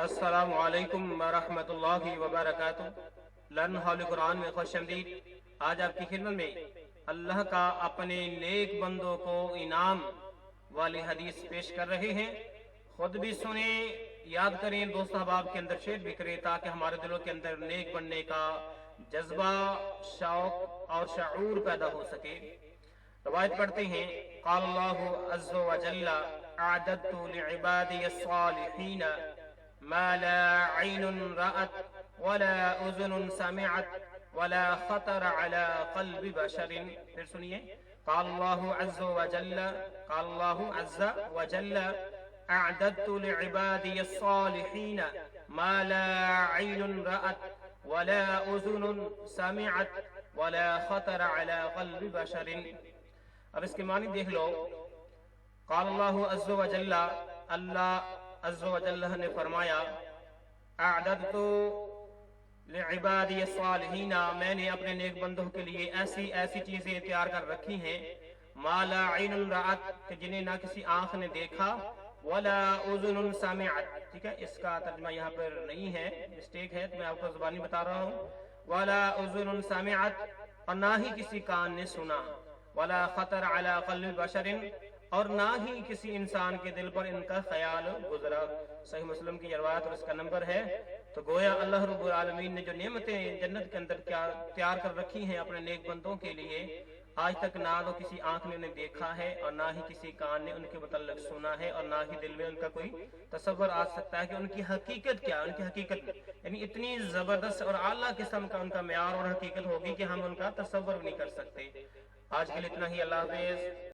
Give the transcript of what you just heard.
السلام علیکم ورحمۃ اللہ وبرکاتہ۔ لرن ہال قرآن میں خوش آمدید۔ آج آپ کی خدمت میں اللہ کا اپنے نیک بندوں کو انعام والی حدیث پیش کر رہے ہیں۔ خود بھی سنیں، یاد کریں، دوست احباب کے اندر شیئر بھی کریں تاکہ ہمارے دلوں کے اندر نیک بننے کا جذبہ، شوق اور شعور پیدا ہو سکے۔ روایت پڑھتے ہیں، قال اللہ عز و جل اعددت لعبادی الصالحین ما لا عین رأت ولا اذن سمعت ولا خطر على قلب بشر۔ پھر سنیے، قال اللہ عز و جل، قال اللہ عز و جل اعددت لعبادی الصالحین ما لا عین رأت ولا اذن سمعت ولا خطر على قلب بشر۔ اب اس کے معنی دیکھ لو۔ قال اللہ عز و جل، اللہ عز و جل نے فرمایا، اعددت لعبادی الصالحین، میں نے اپنے نیک بندوں کے لیے ایسی چیزیں تیار کر رکھی ہیں، ما لا عین رأت، کہ جنہیں نہ کسی آنکھ نے دیکھا، ولا اذن سمعت، ٹھیک ہے، اس کا ترجمہ یہاں پر نہیں ہے، مسٹیک ہے، تو میں آپ کو زبانی بتا رہا ہوں۔ ولا اذن سمعت، اور نہ ہی کسی کان نے سنا، ولا خطر علی قلب بشر، اور نہ ہی کسی انسان کے دل پر ان کا خیال گزرا۔ صحیح مسلم کی روایت اور اس کا نمبر ہے۔ تو گویا اللہ رب العالمین نے جو نعمتیں جنت کے اندر تیار کر رکھی ہیں اپنے نیک بندوں کے لیے، آج تک نہ تو کسی آنکھ نے انہیں دیکھا ہے اور نہ ہی کسی کان نے ان کے متعلق سنا ہے، اور نہ ہی دل میں ان کا کوئی تصور آ سکتا ہے کہ ان کی حقیقت کیا، ان کی حقیقت یعنی اتنی زبردست اور اعلیٰ قسم کا ان کا معیار اور حقیقت ہوگی کہ ہم ان کا تصور نہیں کر سکتے۔ آج کے لیے اتنا ہی، اللہ حافظ۔